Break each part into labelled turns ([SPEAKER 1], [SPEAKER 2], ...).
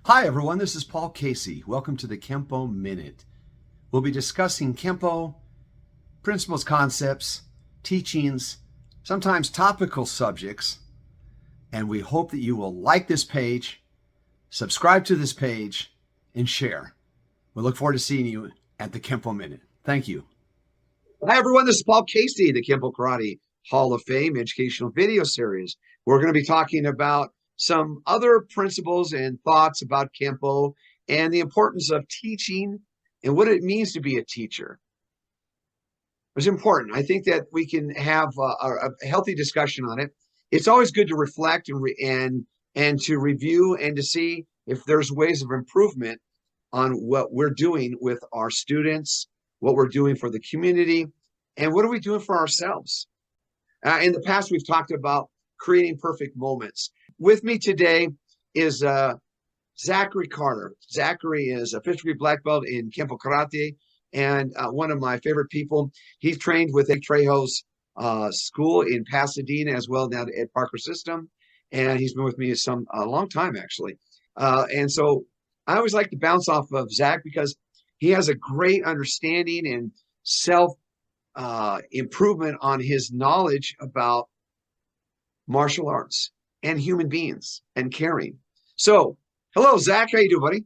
[SPEAKER 1] Hi everyone, this is Paul Casey. Welcome to the Kenpo Minute. We'll be discussing Kenpo, principles, concepts, teachings, sometimes topical subjects, and we hope that you will like this page, subscribe to this page, and share. We look forward to seeing you at the Kenpo Minute. Thank you.
[SPEAKER 2] Hi, everyone. This is Paul Casey, the Kenpo Karate Hall of Fame educational video series. We're going to be talking about some other principles and thoughts about Kenpo and the importance of teaching and what it means to be a teacher. It's important. I think that we can have a healthy discussion on it. It's always good to reflect and to review and to see if there's ways of improvement on what we're doing with our students, what we're doing for the community, and what are we doing for ourselves. In the past, we've talked about creating perfect moments. With me today is Zachary Carter. Zachary is a 5th degree black belt in Kenpo Karate and one of my favorite people. He's trained with Trejo's school in Pasadena as well now at Parker System. And he's been with me a long time, actually. And so I always like to bounce off of Zach because he has a great understanding and self improvement on his knowledge about martial arts and human beings and caring. So, hello, Zach. How you doing, buddy?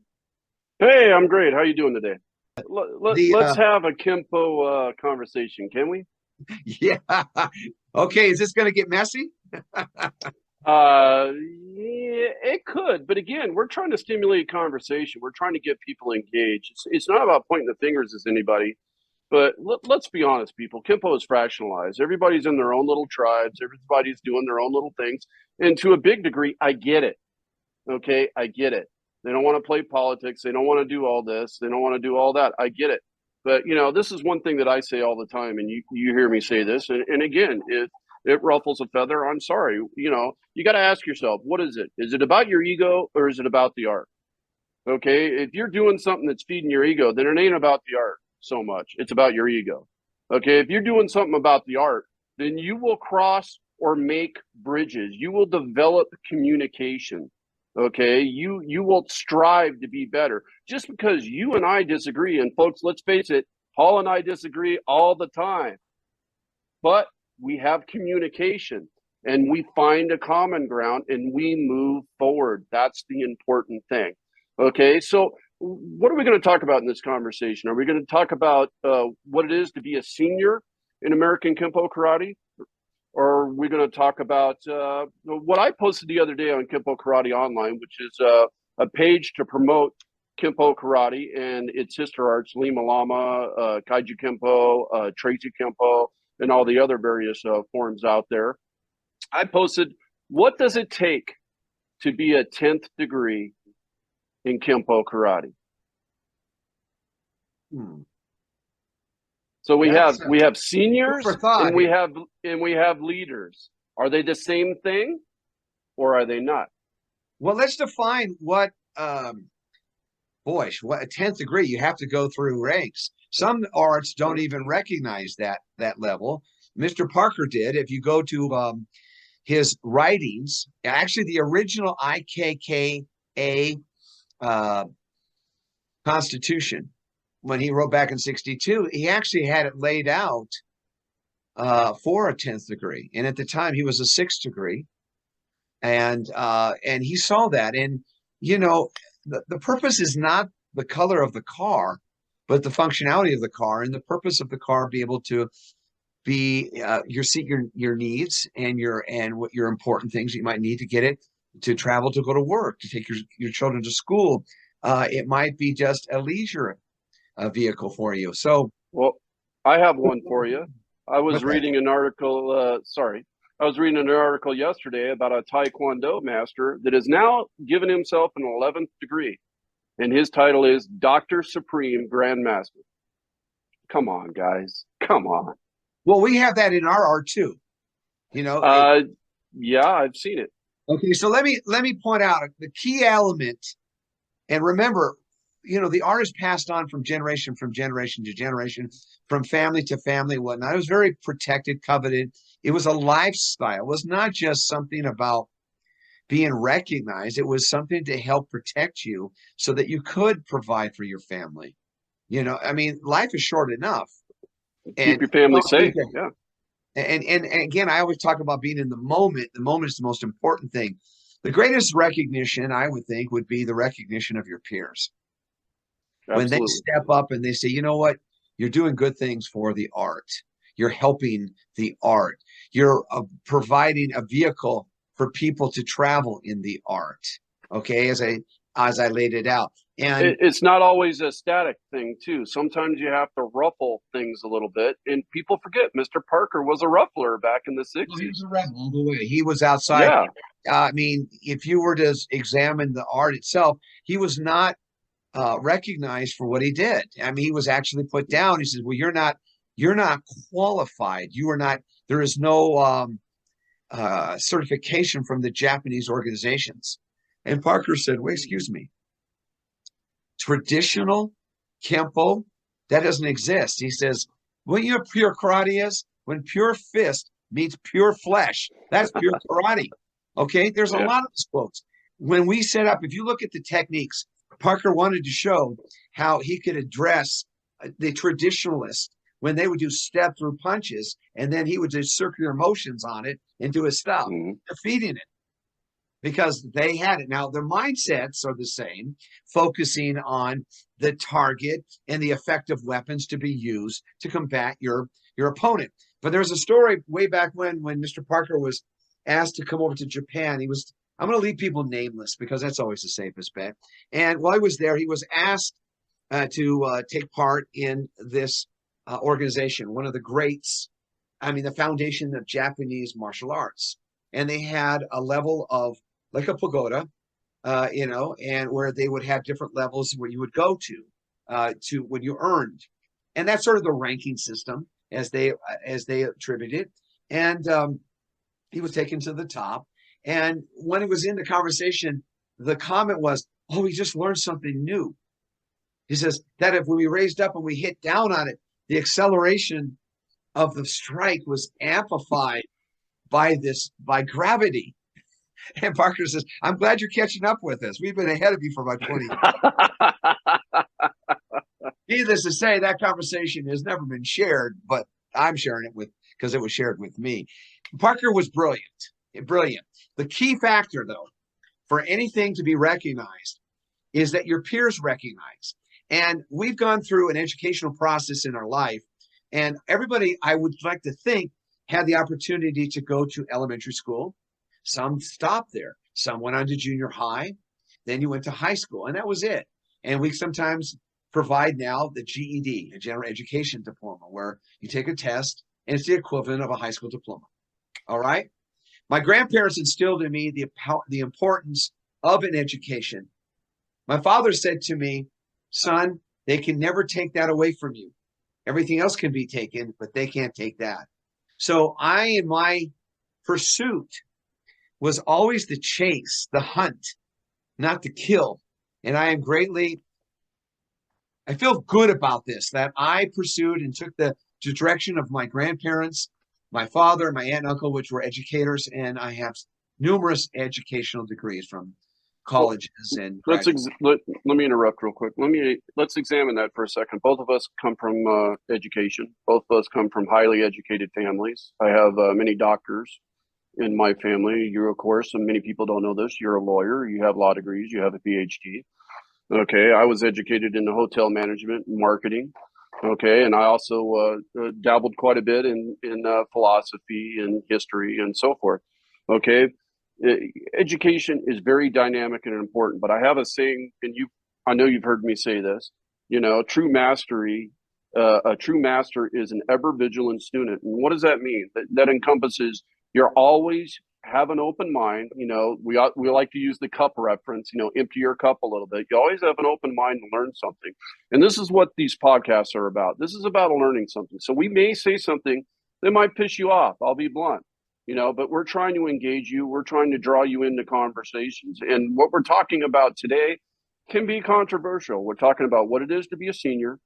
[SPEAKER 3] Hey, I'm great. How you doing today? Let's have a Kenpo conversation, can we?
[SPEAKER 2] Yeah. Okay. Is this going to get messy?
[SPEAKER 3] Yeah, it could, but again, we're trying to stimulate conversation. We're trying to get people engaged. It's not about pointing the fingers at anybody, but let's be honest, people. Kenpo is fractionalized. Everybody's in their own little tribes. Everybody's doing their own little things, and to a big degree, I get it. Okay, I get it. They don't want to play politics. They don't want to do all this. They don't want to do all that. I get it. But, this is one thing that I say all the time, and you hear me say this. And again, it ruffles a feather. I'm sorry. You got to ask yourself, what is it? Is it about your ego or is it about the art? Okay, if you're doing something that's feeding your ego, then it ain't about the art so much. It's about your ego. Okay, if you're doing something about the art, then you will cross or make bridges. You will develop communication. Okay, you will strive to be better. Just because you and I disagree, and folks, let's face it, Paul and I disagree all the time, but we have communication and we find a common ground and we move forward. That's the important thing. Okay, so what are we going to talk about in this conversation? Are we going to talk about what it is to be a senior in American Kenpo Karate? Or are we going to talk about what I posted the other day on Kenpo Karate Online, which is a page to promote Kenpo Karate and its sister arts, Lima Lama, Kaiju Kenpo, Tracy Kenpo, and all the other various forms out there. I posted, what does it take to be a 10th degree in Kenpo Karate? So we have seniors and we have leaders. Are they the same thing or are they not?
[SPEAKER 2] Well, let's define what a 10th degree. You have to go through ranks. Some arts don't even recognize that level. Mr. Parker did. If you go to his writings, actually the original IKKA Constitution, when he wrote back in 1962, he actually had it laid out for a 10th degree. And at the time, he was a 6th degree. And he saw that. And, the purpose is not the color of the car, but the functionality of the car. And the purpose of the car be able to be your needs and what your important things you might need to get it to travel, to go to work, to take your children to school. It might be just a leisure vehicle for you. So,
[SPEAKER 3] well, I have one for you. I was reading an article. I was reading an article yesterday about a Taekwondo master that has now given himself an 11th degree, and his title is Dr. Supreme Grandmaster. Come on, guys. Come on.
[SPEAKER 2] Well, we have that in our art too.
[SPEAKER 3] Yeah, I've seen it.
[SPEAKER 2] Okay, so let me point out the key element, and remember, the art is passed on from generation to generation, from family to family, whatnot. It was very protected, coveted. It was a lifestyle. It was not just something about being recognized. It was something to help protect you so that you could provide for your family. You know, I mean, life is short enough.
[SPEAKER 3] Keep
[SPEAKER 2] And
[SPEAKER 3] your family
[SPEAKER 2] don't think
[SPEAKER 3] safe.
[SPEAKER 2] that,
[SPEAKER 3] Yeah,
[SPEAKER 2] and again, I always talk about being in the moment. The moment is the most important thing. The greatest recognition, I would think, would be the recognition of your peers. When they
[SPEAKER 3] absolutely.
[SPEAKER 2] step up and they say, you know what, you're doing good things for the art. You're helping the art. You're providing a vehicle for people to travel in the art. Okay, as I laid it out. And
[SPEAKER 3] It's not always a static thing, too. Sometimes you have to ruffle things a little bit, and people forget Mr. Parker was a ruffler back in the
[SPEAKER 2] well, he was
[SPEAKER 3] 60s.
[SPEAKER 2] a rebel all the way. He was outside.
[SPEAKER 3] Yeah.
[SPEAKER 2] I mean, if you were to examine the art itself, he was not recognized for what he did. I mean, he was actually put down. He says, "Well, you're not qualified. You are not. There is no certification from the Japanese organizations." And Parker said, "Wait, excuse me. Traditional Kenpo, that doesn't exist." He says, "When you know pure karate is when pure fist meets pure flesh. That's pure karate." Okay, there's a
[SPEAKER 3] Yeah.
[SPEAKER 2] lot of these quotes. When we set up, if you look at the techniques, Parker wanted to show how he could address the traditionalists when they would do step through punches, and then he would do circular motions on it and do his stuff,
[SPEAKER 3] Mhm.
[SPEAKER 2] defeating it because they had it. Now, their mindsets are the same, focusing on the target and the effective weapons to be used to combat your opponent. But there's a story way back when Mr. Parker was asked to come over to Japan. I'm going to leave people nameless because that's always the safest bet. And while he was there, he was asked to take part in this organization, one of the greats, I mean, the foundation of Japanese martial arts. And they had a level of like a pagoda, and where they would have different levels where you would go to when you earned. And that's sort of the ranking system as they attributed. And he was taken to the top. And when it was in the conversation, the comment was, "Oh, we just learned something new." He says that if when we raised up and we hit down on it, the acceleration of the strike was amplified by gravity. And Parker says, "I'm glad you're catching up with us. We've been ahead of you for about 20 years." Needless to say, that conversation has never been shared, but I'm sharing it with because it was shared with me. Parker was brilliant. Brilliant. The key factor, though, for anything to be recognized is that your peers recognize. And we've gone through an educational process in our life, and everybody, I would like to think, had the opportunity to go to elementary school. Some stopped there. Some went on to junior high. Then you went to high school, and that was it. And we sometimes provide now the GED, a general education diploma, where you take a test and it's the equivalent of a high school diploma. All right. My grandparents instilled in me the importance of an education. My father said to me, "Son, they can never take that away from you. Everything else can be taken, but they can't take that." So in my pursuit, was always the chase, the hunt, not the kill. And I feel good about this, that I pursued and took the direction of my grandparents, my father, my aunt and uncle, which were educators, and I have numerous educational degrees from
[SPEAKER 3] Well,
[SPEAKER 2] colleges and graduate.
[SPEAKER 3] let me interrupt real quick. Let's examine that for a second. Both of us come from education. Both of us come from highly educated families. I have many doctors in my family. You, of course, and many people don't know this. You're a lawyer. You have law degrees. You have a PhD. Okay, I was educated in the hotel management and marketing. Okay, and I also dabbled quite a bit in philosophy and history and so forth. Okay, education is very dynamic and important. But I have a saying, and I know you've heard me say this. You know, true mastery. A true master is an ever vigilant student. And what does that mean? That encompasses you're always have an open mind. You know, we like to use the cup reference. You know, empty your cup a little bit. You always have an open mind to learn something, and this is what these podcasts are about. This is about learning something. So we may say something that might piss you off. I'll be blunt. You know, but we're trying to engage you. We're trying to draw you into conversations, and what we're talking about today can be controversial. We're talking about what it is to be a senior,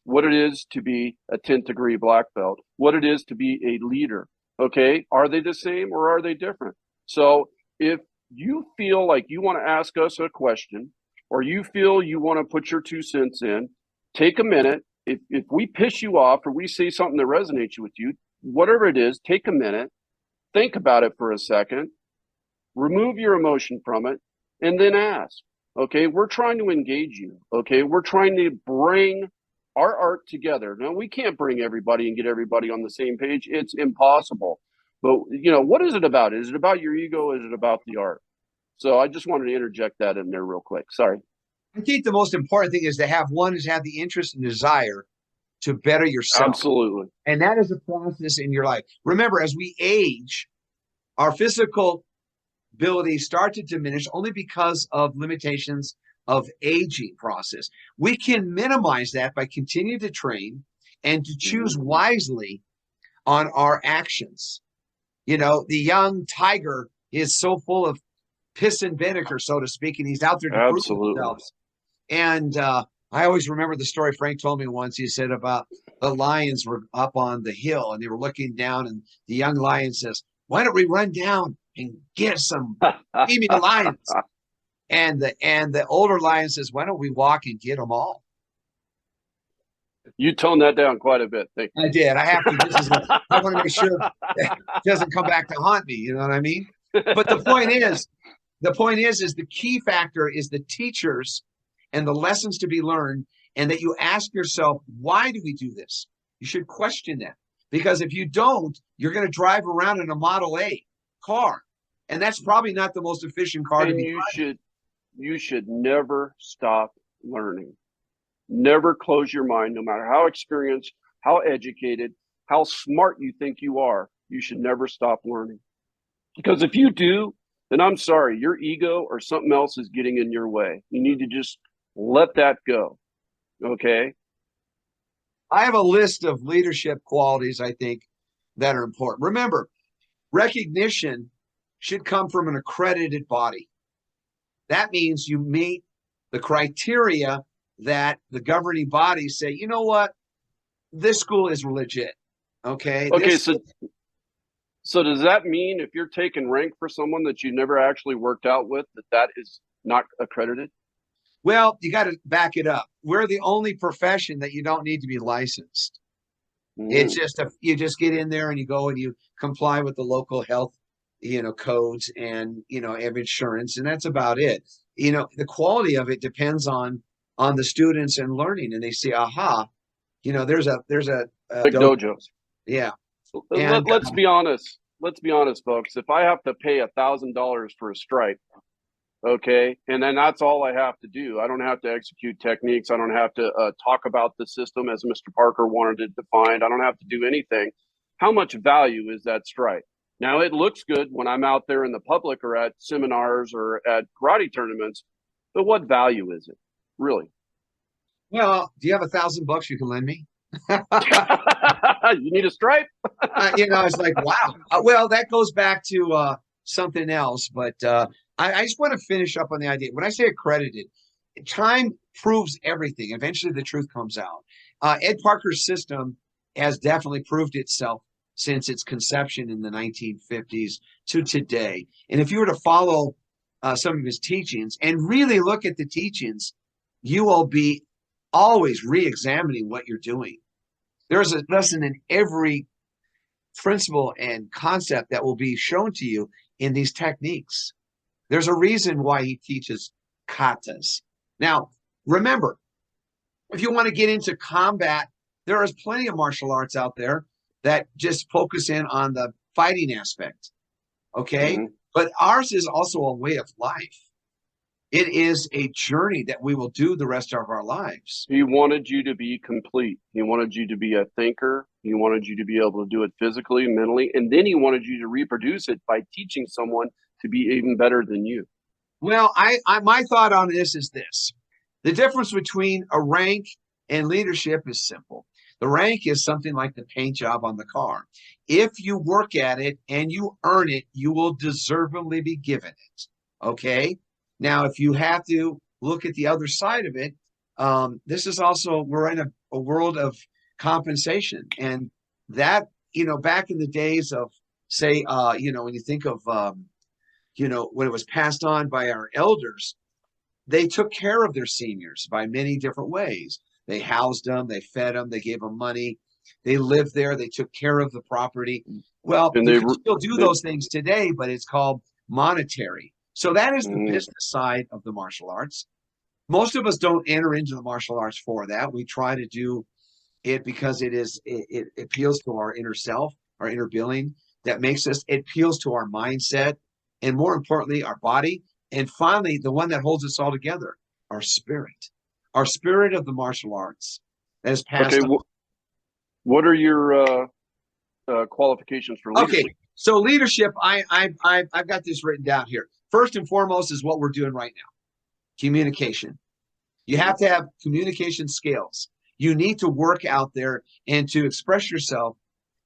[SPEAKER 3] what it is to be a 10th degree black belt, what it is to be a leader. Okay, are they the same or are they different? So if you feel like you want to ask us a question, or you feel you want to put your 2 cents in, take a minute. If we piss you off or we say something that resonates with you, whatever it is, take a minute, think about it for a second, remove your emotion from it, and then ask. Okay, we're trying to engage you. Okay, we're trying to bring our art together. Now, we can't bring everybody and get everybody on the same page. It's impossible. But, what is it about? Is it about your ego? Is it about the art? So I just wanted to interject that in there real quick. Sorry.
[SPEAKER 2] I think the most important thing is to have the interest and desire to better yourself.
[SPEAKER 3] Absolutely.
[SPEAKER 2] And that is a process in your life. Remember, as we age, our physical abilities start to diminish only because of limitations of aging process. We can minimize that by continuing to train and to choose wisely on our actions. The young tiger is so full of piss and vinegar, so to speak, and he's out there to prove himself. And I always remember the story Frank told me once. He said about the lions were up on the hill and they were looking down, and the young lion says, "Why don't we run down and get some baby lions?" And the older lion says, "Why don't we walk and get them all?"
[SPEAKER 3] You toned that down quite a bit. Thank you.
[SPEAKER 2] I did. I have to. I want to make sure it doesn't come back to haunt me. You know what I mean? But the point is the key factor is the teachers and the lessons to be learned, and that you ask yourself, why do we do this? You should question that, because if you don't, you're going to drive around in a Model A car, and that's probably not the most efficient car to be driving.
[SPEAKER 3] You should never stop learning. Never close your mind, no matter how experienced, how educated, how smart you think you are. You should never stop learning. Because if you do, then I'm sorry, your ego or something else is getting in your way. You need to just let that go. Okay?
[SPEAKER 2] I have a list of leadership qualities I think that are important. Remember, recognition should come from an accredited body. That means you meet the criteria that the governing bodies say, you know what, this school is legit. Okay.
[SPEAKER 3] Okay. So does that mean if you're taking rank for someone that you never actually worked out with, that is not accredited?
[SPEAKER 2] Well, you got to back it up. We're the only profession that you don't need to be licensed. It's just you just get in there and you go and you comply with the local health, codes, and have insurance, and that's about it. The quality of it depends on the students and learning, and they say, aha, there's a
[SPEAKER 3] Big dojo.
[SPEAKER 2] Yeah.
[SPEAKER 3] And let's be honest. Let's be honest, folks. If I have to pay $1,000 for a stripe, okay, and then that's all I have to do. I don't have to execute techniques. I don't have to talk about the system as Mr. Parker wanted it defined. I don't have to do anything. How much value is that stripe? Now, it looks good when I'm out there in the public or at seminars or at karate tournaments, but what value is it, really?
[SPEAKER 2] Well, do you have $1,000 you can lend me?
[SPEAKER 3] You need a stripe?
[SPEAKER 2] It's like, wow. Well, that goes back to something else, but I just want to finish up on the idea. When I say accredited, time proves everything. Eventually, the truth comes out. Ed Parker's system has definitely proved itself since its conception in the 1950s to today. And if you were to follow some of his teachings and really look at the teachings, you will be always re-examining what you're doing. There's a lesson in every principle and concept that will be shown to you in these techniques. There's a reason why he teaches katas. Now, remember, if you want to get into combat, there is plenty of martial arts out there that just focus in on the fighting aspect. Okay? Mm-hmm. But ours is also a way of life. It is a journey that we will do the rest of our lives.
[SPEAKER 3] He wanted you to be complete. He wanted you to be a thinker. He wanted you to be able to do it physically, mentally, and then he wanted you to reproduce it by teaching someone to be even better than you.
[SPEAKER 2] Well, my thought on this is this. The difference between a rank and leadership is simple. The rank is something like the paint job on the car. If you work at it and you earn it, you will deservedly be given it. Okay? Now, if you have to look at the other side of it, this is also, we're in a world of compensation. And that, back in the days of, say, when you think of when it was passed on by our elders, they took care of their seniors by many different ways. They housed them, they fed them, they gave them money, they lived there, they took care of the property. Well,
[SPEAKER 3] And
[SPEAKER 2] you can still do
[SPEAKER 3] they
[SPEAKER 2] those things today, but it's called monetary. So that is the
[SPEAKER 3] mm,
[SPEAKER 2] business side of the martial arts. Most of us don't enter into the martial arts for that. We try to do it because it appeals to our inner self, our inner being, that makes us, it appeals to our mindset, and more importantly, our body. And finally, the one that holds us all together, our spirit of the martial arts that is
[SPEAKER 3] okay.
[SPEAKER 2] passed on.
[SPEAKER 3] What are your qualifications for
[SPEAKER 2] Okay,
[SPEAKER 3] leadership?
[SPEAKER 2] so leadership, I've got this written down here. First and foremost is what we're doing right now, communication. You have to have communication skills. You need to work out there and to express yourself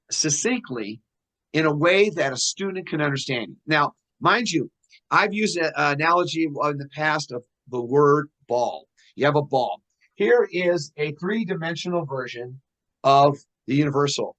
[SPEAKER 2] succinctly in a way that a student can understand. Now, mind you, I've used an analogy in the past of the word ball. You have a ball. Here is a three-dimensional version of the universal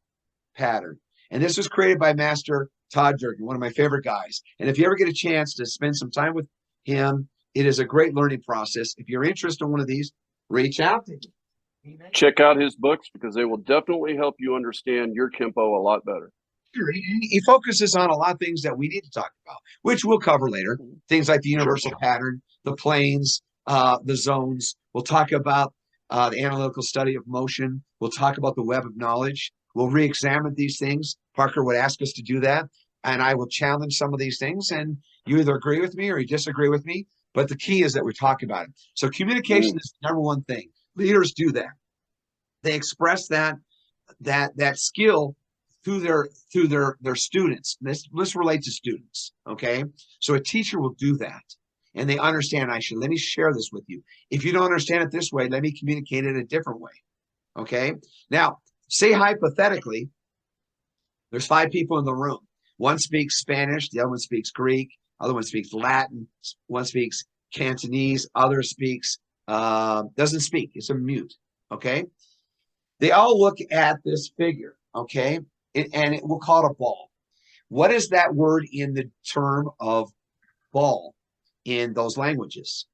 [SPEAKER 2] pattern. And this was created by Master Todd Durkin, one of my favorite guys. And if you ever get a chance to spend some time with him, it is a great learning process. If you're interested in one of these, reach out to him.
[SPEAKER 3] Check out his books because they will definitely help you understand your Kenpo a lot better.
[SPEAKER 2] Sure. He focuses on a lot of things that we need to talk about, which we'll cover later. Things like the universal pattern, the planes, the zones. We'll talk about the analytical study of motion. We'll talk about the web of knowledge. We'll re-examine these things. Parker would ask us to do that, and I will challenge some of these things, and you either agree with me or you disagree with me. But the key is that we talk about it. So communication is the number one thing. Leaders do that. They express that skill through their students. Let's relate to students, okay? So a teacher will do that, and they understand. Let me share this with you. If you don't understand it this way, let me communicate it a different way, okay? Now, say hypothetically, there's 5 people in the room. One speaks Spanish, the other one speaks Greek, other one speaks Latin, one speaks Cantonese, other speaks doesn't speak. It's a mute, okay? They all look at this figure, okay? And we'll call it a ball. What is that word in the term of ball in those languages?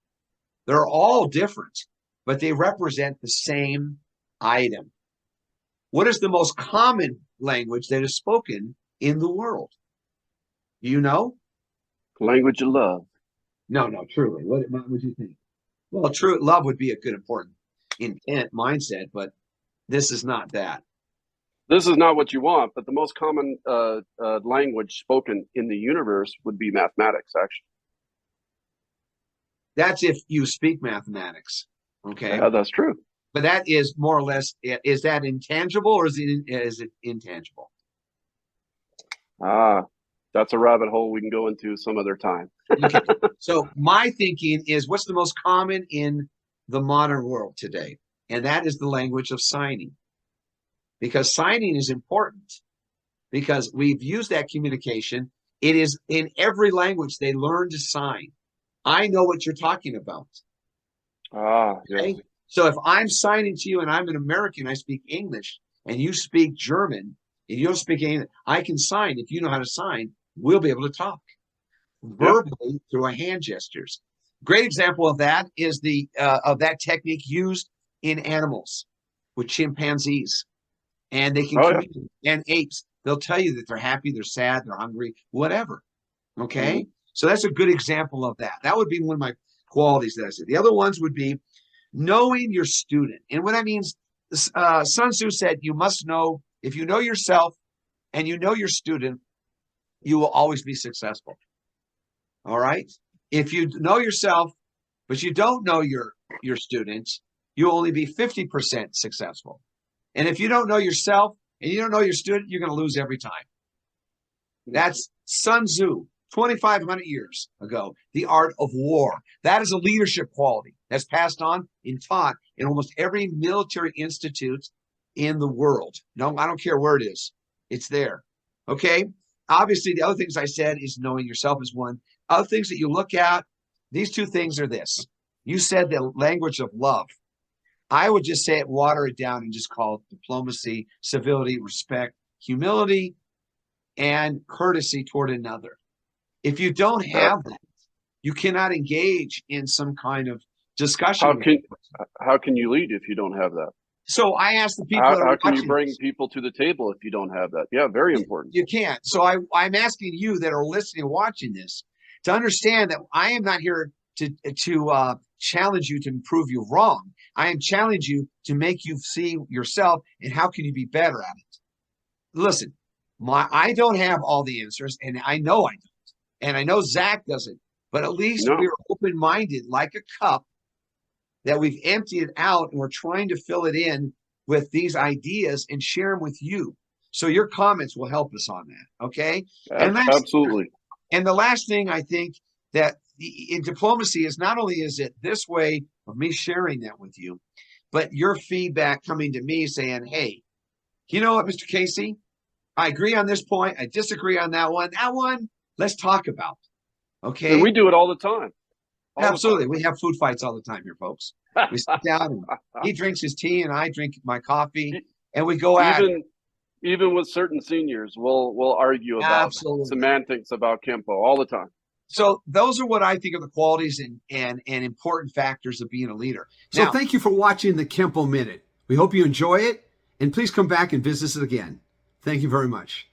[SPEAKER 2] They're all different, but they represent the same item. What is the most common language that is spoken in the world? Do you know?
[SPEAKER 3] Language of love.
[SPEAKER 2] No, truly. What would you think? Well, true love would be a good, important intent mindset, but this is not that.
[SPEAKER 3] This is not what you want, but the most common language spoken in the universe would be mathematics, actually.
[SPEAKER 2] That's if you speak mathematics, okay?
[SPEAKER 3] Yeah, that's true.
[SPEAKER 2] But that is more or less, is that intangible or is it intangible?
[SPEAKER 3] That's a rabbit hole we can go into some other time.
[SPEAKER 2] Okay. So my thinking is, what's the most common in the modern world today? And that is the language of signing. Because signing is important, because we've used that communication. It is in every language they learn to sign. I know what you're talking about. Okay?
[SPEAKER 3] Yeah.
[SPEAKER 2] So if I'm signing to you and I'm an American, I speak English, and you speak German, and you don't speak English, I can sign. If you know how to sign, we'll be able to talk verbally through our hand gestures. Great example of that is of that technique used in animals with chimpanzees. And they can communicate. And apes, they'll tell you that they're happy, they're sad, they're hungry, whatever. Okay? So that's a good example of that. That would be one of my qualities that I said. The other ones would be knowing your student. And what that means, Sun Tzu said, you must know, if you know yourself and you know your student, you will always be successful. All right? If you know yourself, but you don't know your student, you'll only be 50% successful. And if you don't know yourself and you don't know your student, you're going to lose every time. That's Sun Tzu, 2,500 years ago, the art of war. That is a leadership quality that's passed on and taught in almost every military institute in the world. No, I don't care where it is. It's there. Okay? Obviously, the other things I said is knowing yourself is one. Other things that you look at, these 2 things are this. You said the language of love. I would just say it, water it down, and just call it diplomacy, civility, respect, humility, and courtesy toward another. If you don't have that, you cannot engage in some kind of discussion.
[SPEAKER 3] How can you lead if you don't have that?
[SPEAKER 2] So I asked the people that are
[SPEAKER 3] How can you
[SPEAKER 2] watching
[SPEAKER 3] bring
[SPEAKER 2] this,
[SPEAKER 3] people to the table if you don't have that? Yeah, very important.
[SPEAKER 2] you can't. So I'm asking you that are listening and watching this to understand that I am not here to challenge you to prove you wrong. I am challenging you to make you see yourself and how can you be better at it. Listen, I don't have all the answers, and I know I don't, and I know Zach doesn't. But at least we're open-minded, like a cup that we've emptied out, and we're trying to fill it in with these ideas and share them with you. So your comments will help us on that, okay?
[SPEAKER 3] Absolutely.
[SPEAKER 2] And the last thing I think that in diplomacy is not only is it this way of me sharing that with you, but your feedback coming to me saying, hey, you know what, Mr. Casey, I agree on this point. I disagree on that one. That one, let's talk about. Okay.
[SPEAKER 3] And we do it all the time.
[SPEAKER 2] Absolutely. We have food fights all the time here, folks. We sit down and he drinks his tea and I drink my coffee and we go at it.
[SPEAKER 3] Even with certain seniors, we'll argue about semantics about Kenpo all the time.
[SPEAKER 2] So those are what I think are the qualities and important factors of being a leader.
[SPEAKER 1] So thank you for watching the Kenpo Minute. We hope you enjoy it, and please come back and visit us again. Thank you very much.